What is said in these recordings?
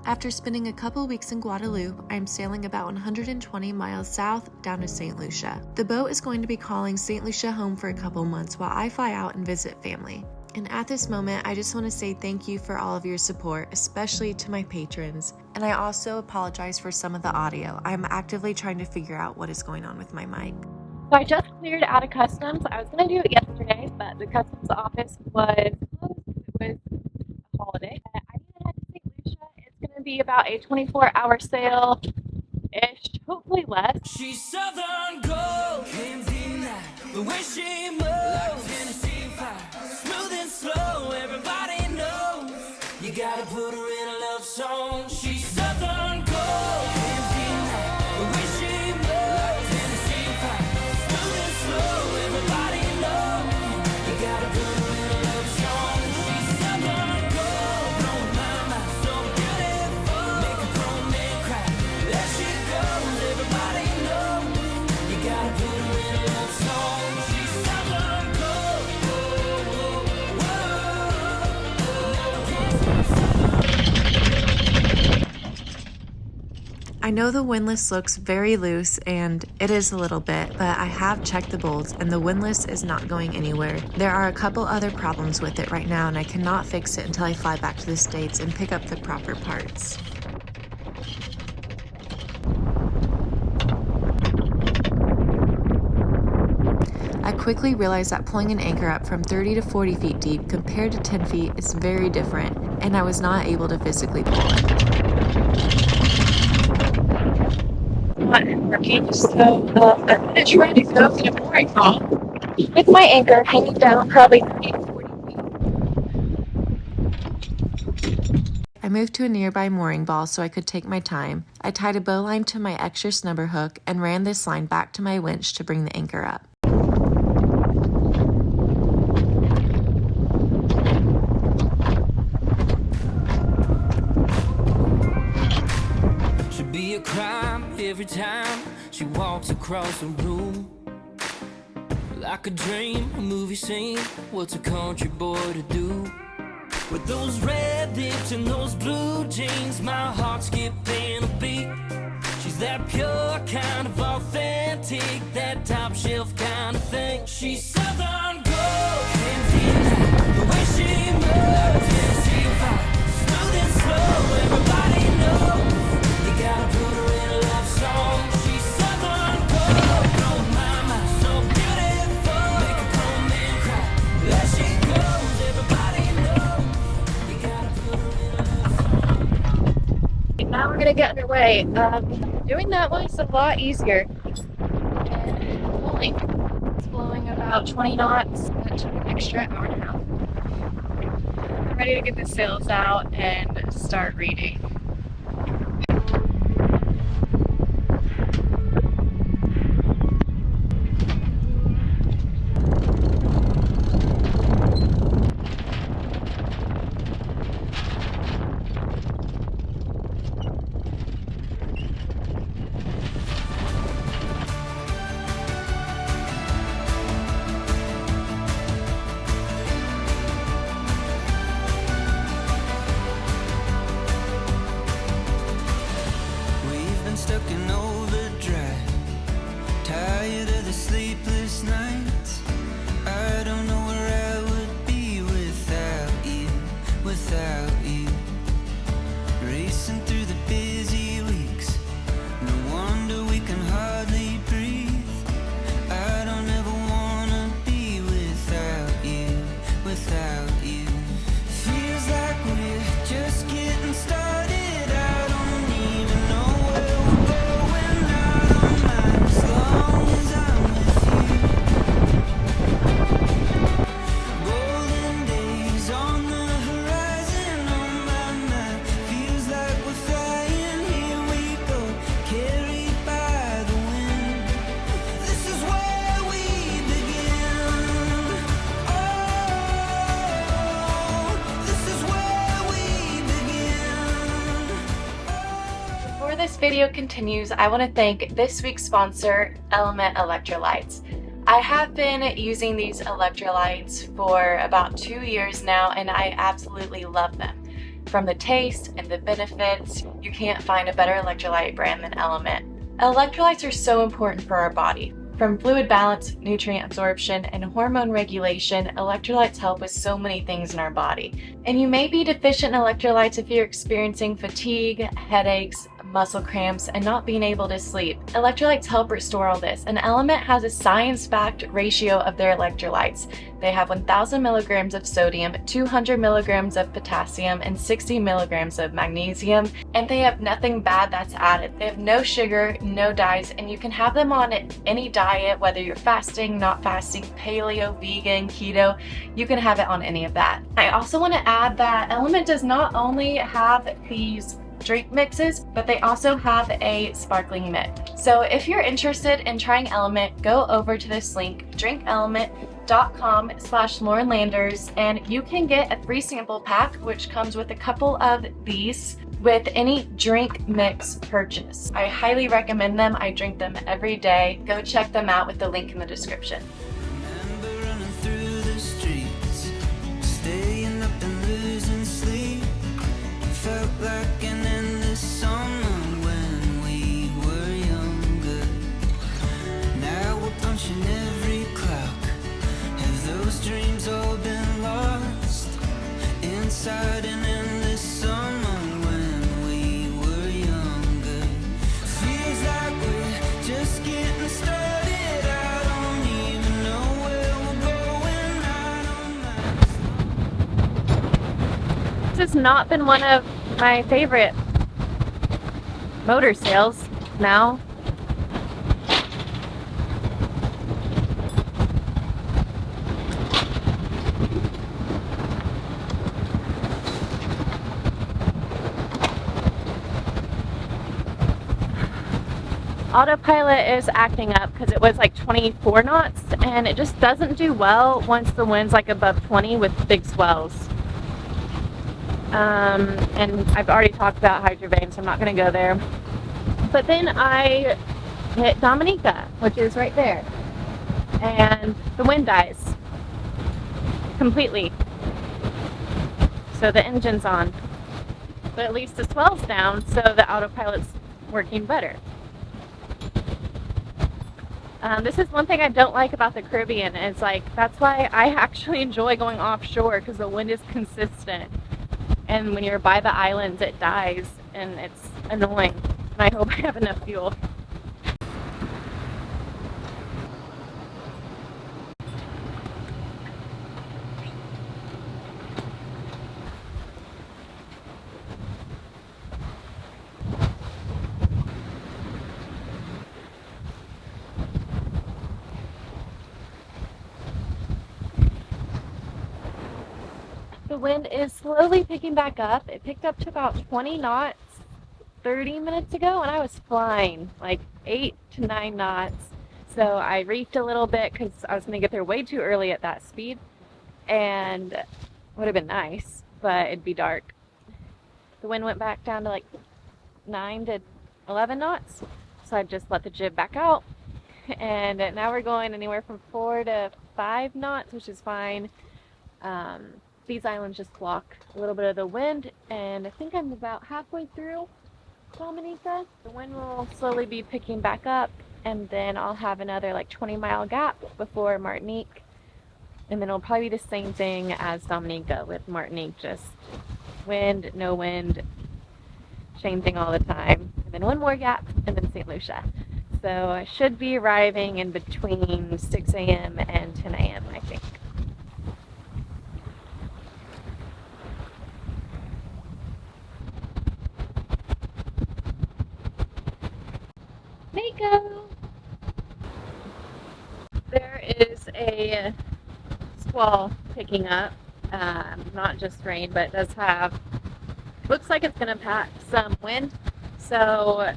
After spending a couple weeks in Guadeloupe, I'm sailing about 120 miles south down to St Lucia. The boat is going to be calling St Lucia home for a couple months while I fly out and visit family. And at this moment, I just want to say thank you for all of your support, especially to my patrons. And I also apologize for some of the audio. I'm actively trying to figure out what is going on with my mic. So I just cleared out of customs. I was going to do it yesterday, but the customs office was closed because it was a holiday. I need to head to St. Lucia. It's going to be about a 24-hour sail-ish, hopefully less. She's Southern Gold, can't deny the way she moves. Like Tennessee fire, smooth and slow, everybody knows. You gotta put her in a love song. She's Southern Gold, can't deny the way she moves. Like Tennessee fire, smooth and slow, everybody knows. You gotta put her in a love song. She's Southern Gold, blow my mind, so beautiful. Make a grown man cry, there she goes, everybody knows. You gotta put her in a love song. She's Southern Gold, whoa, whoa, I know the windlass looks very loose, and it is a little bit, but I have checked the bolts and the windlass is not going anywhere. There are a couple other problems with it right now, and I cannot fix it until I fly back to the States and pick up the proper parts. I quickly realized that pulling an anchor up from 30 to 40 feet deep compared to 10 feet is very different, and I was not able to physically pull it. Not working, so I'm going to try to go in a mooring call with my anchor hanging down probably 30 to 40 feet. I moved to a nearby mooring ball so I could take my time. I tied a bowline to my extra snubber hook and ran this line back to my winch to bring the anchor up. should be a crime every time she walks across the room. Like a dream, a movie scene, what's a country boy to do? With those red lips and those blue jeans, my heart skipping a beat. She's that pure kind of authentic, that top shelf kind of thing. She's Southern Gold, can't deny the way she moves. Like Tennessee fire, smooth and slow, everybody knows. You gotta put her in a love song. She's Southern Gold, blow my mind, so beautiful. Make a grown man cry, there she goes, everybody knows. You gotta put her in a love song. Now we're gonna get underway. Doing that was a lot easier. And pulling, it's blowing about 20 knots. That took an extra hour and a half. I'm ready to get the sails out and start reading. Stuck in overdrive, tired of the sleepless nights. I don't know where I would be without you, without you. Racing through the busy weeks, no wonder we can hardly breathe. I don't ever wanna be without you, without you. Feels like we're just getting started. I don't even know where we're going. I don't mind as long as I'm with you. Golden days on the horizon, on my mind. Feels like we're flying, here we go, carried by the wind. This is where we begin. Oh, this is where we begin. Before this video continues, I want to thank this week's sponsor, Element Electrolytes. I have been using these electrolytes for about 2 years now, and I absolutely love them. from the taste and the benefits, you can't find a better electrolyte brand than Element. Electrolytes are so important for our body. From fluid balance, nutrient absorption, and hormone regulation, electrolytes help with so many things in our body. And you may be deficient in electrolytes if you're experiencing fatigue, headaches, muscle cramps, and not being able to sleep. Electrolytes help restore all this, and Element has a science-backed ratio of their electrolytes. They have 1,000 milligrams of sodium, 200 milligrams of potassium, and 60 milligrams of magnesium, and they have nothing bad that's added. They have no sugar, no dyes, and you can have them on any diet, whether you're fasting, not fasting, paleo, vegan, keto, you can have it on any of that. I also want to add that Element does not only have these drink mixes, but they also have a sparkling mix. So if you're interested in trying Element, go over to this link, drinkelement.com/LaurenLanders, and you can get a free sample pack, which comes with a couple of these with any drink mix purchase. I highly recommend them. I drink them every day. Go check them out with the link in the description. Remember running through the streets, staying up and losing sleep. Felt like an endless summer when we were younger. Now we're punching every clock. Have those dreams all been lost? Inside an endless summer when we were younger. Feels like we're just getting started. I don't even know where we're going. I don't mind. This has not been one of my favorite motor sales now. Autopilot is acting up because it was like 24 knots, and it just doesn't do well once the wind's like above 20 with big swells. And I've already talked about Hydrovane, so I'm not going to go there. But then I hit Dominica, which is right there, and the wind dies completely. So the engine's on, but at least the swell's down, so the autopilot's working better. This is one thing I don't like about the Caribbean. Is like, that's why I actually enjoy going offshore, because the wind is consistent. And when you're by the islands, it dies, and it's annoying. And I hope I have enough fuel. The wind is slowly picking back up. It picked up to about 20 knots 30 minutes ago, and I was flying like 8 to 9 knots. So I reefed a little bit because I was going to get there way too early at that speed, and it would have been nice, but it'd be dark. The wind went back down to like 9 to 11 knots, so I just let the jib back out, and now we're going anywhere from 4 to 5 knots, which is fine. These islands just block a little bit of the wind, and I think I'm about halfway through Dominica. The wind will slowly be picking back up, and then I'll have another like 20-mile gap before Martinique, and then it'll probably be the same thing as Dominica with Martinique, just wind, no wind, same thing all the time, and then one more gap, and then St Lucia. So I should be arriving in between 6 a.m. and 10 a.m. I think. Mako! There is a squall picking up, not just rain, but it does have, looks like it's going to pack some wind. So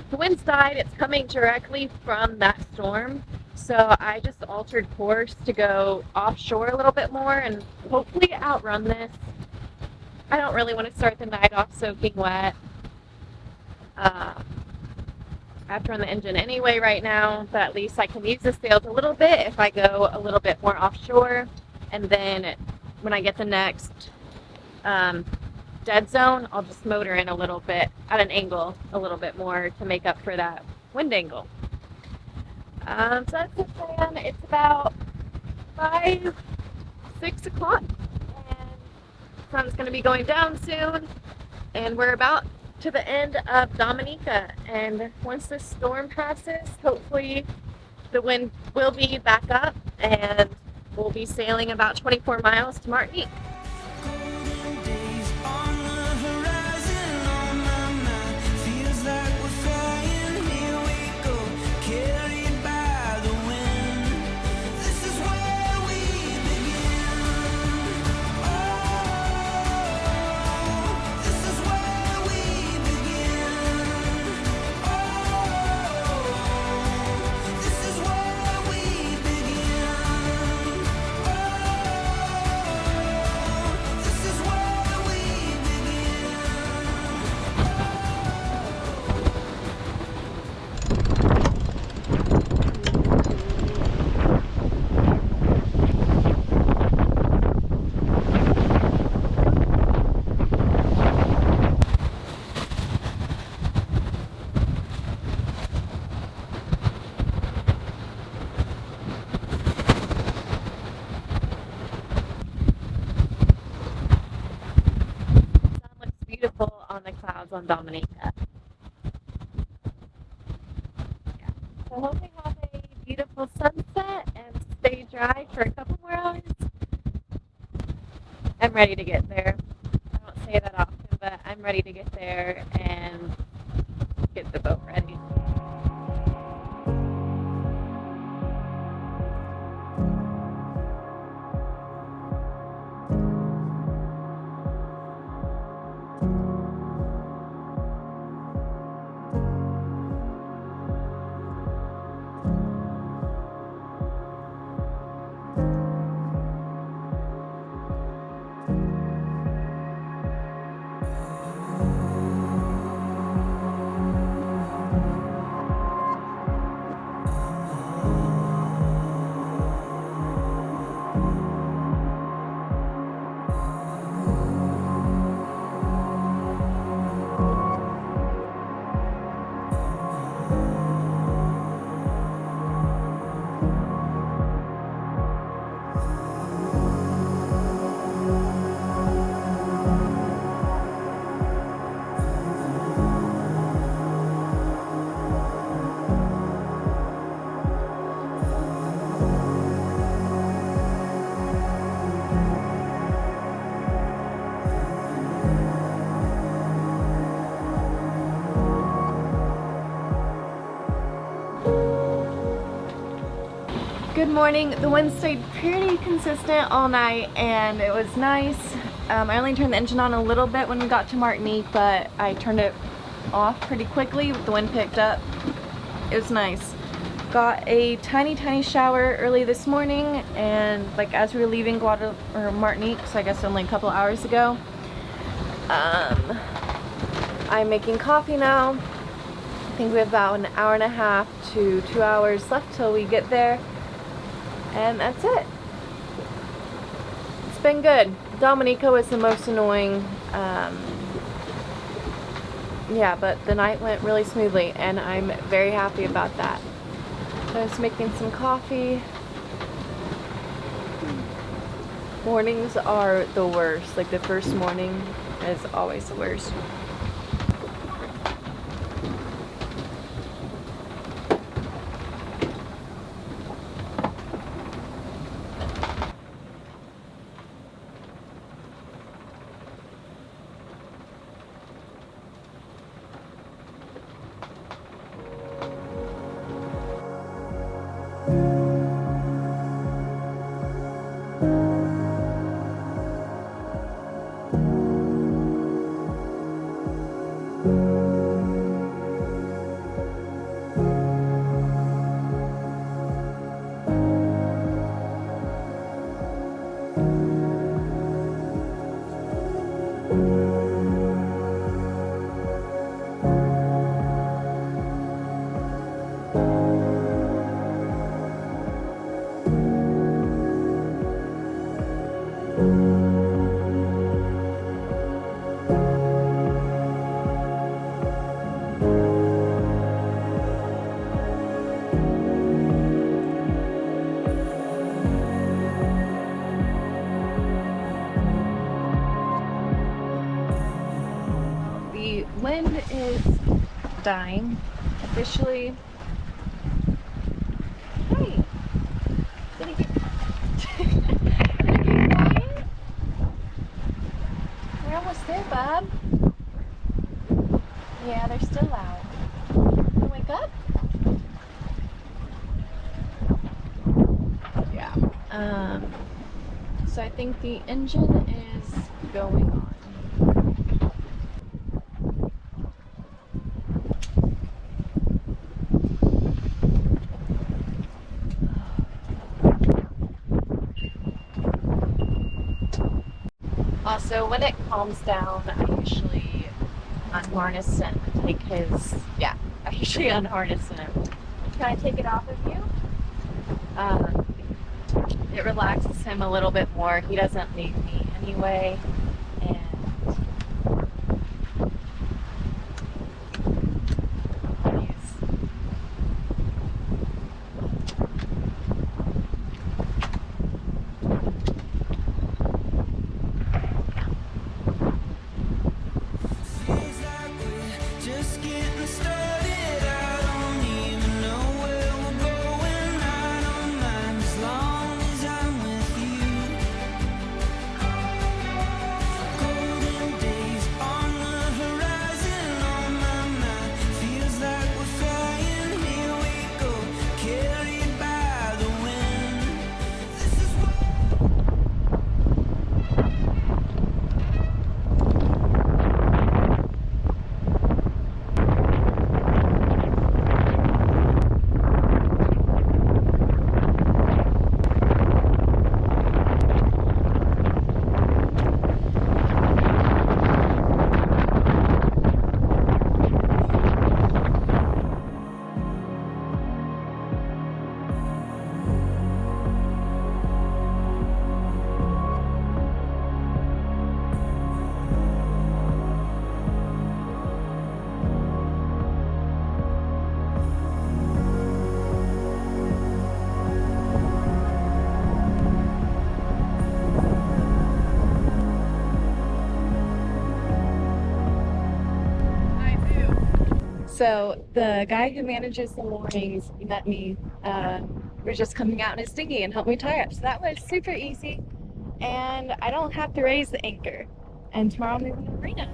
the wind's died, it's coming directly from that storm. So I just altered course to go offshore a little bit more and hopefully outrun this. I don't really want to start the night off soaking wet. I have to run the engine anyway right now, but at least I can use the sails a little bit if I go a little bit more offshore. And then when I get the next dead zone, I'll just motor in a little bit at an angle a little bit more to make up for that wind angle. So that's the plan. It's about 5, 6 o'clock, and the sun's going to be going down soon, and we're about to the end of Dominica. And once this storm passes, hopefully the wind will be back up, and we'll be sailing about 24 miles to Martinique. Golden days on the horizon, on my mind. Feels like we're flying, here we go, carried by the wind. This is where we begin. Oh, this is where we begin. Oh, this is where we begin. This is where we The sun looks beautiful on the clouds on Dominica. Yeah. So hope we have a beautiful sunset and stay dry for a couple more hours. I'm ready to get there. I don't say that often, but I'm ready to get there and get the boat ready. Good morning. The wind stayed pretty consistent all night and it was nice. I only turned the engine on a little bit when we got to Martinique, but I turned it off pretty quickly. The wind picked up. It was nice. Got a tiny shower early this morning, and like as we were leaving Guadeloupe or Martinique, so I guess only a couple hours ago. I'm making coffee now. I think we have about an hour and a half to 2 hours left till we get there. And that's it. It's been good. Dominica was the most annoying. Yeah, but the night went really smoothly and I'm very happy about that. So I was making some coffee. Mornings are the worst. Like the first morning is always the worst. the wind is dying officially. Hey, did it get, did it get quiet? We're almost there, Bob. Yeah, they're still loud. Wanna wake up? Yeah. So I think the engine is going on. Also, when it calms down, I usually unharness him and take his, yeah, I usually unharness him. Can I take it off of you? It relaxes him a little bit more. He doesn't leave me anyway. And Feels like we're just getting started. I don't even know where we're going. I don't mind as long as I'm with you. Golden days on the horizon, on my mind. Feels like we're flying. Here we go, carried by the wind. This is what so the guy who manages the moorings met me. Was just coming out in his dinghy and helped me tie up. So that was super easy, and I don't have to raise the anchor. And tomorrow I'm moving to the marina.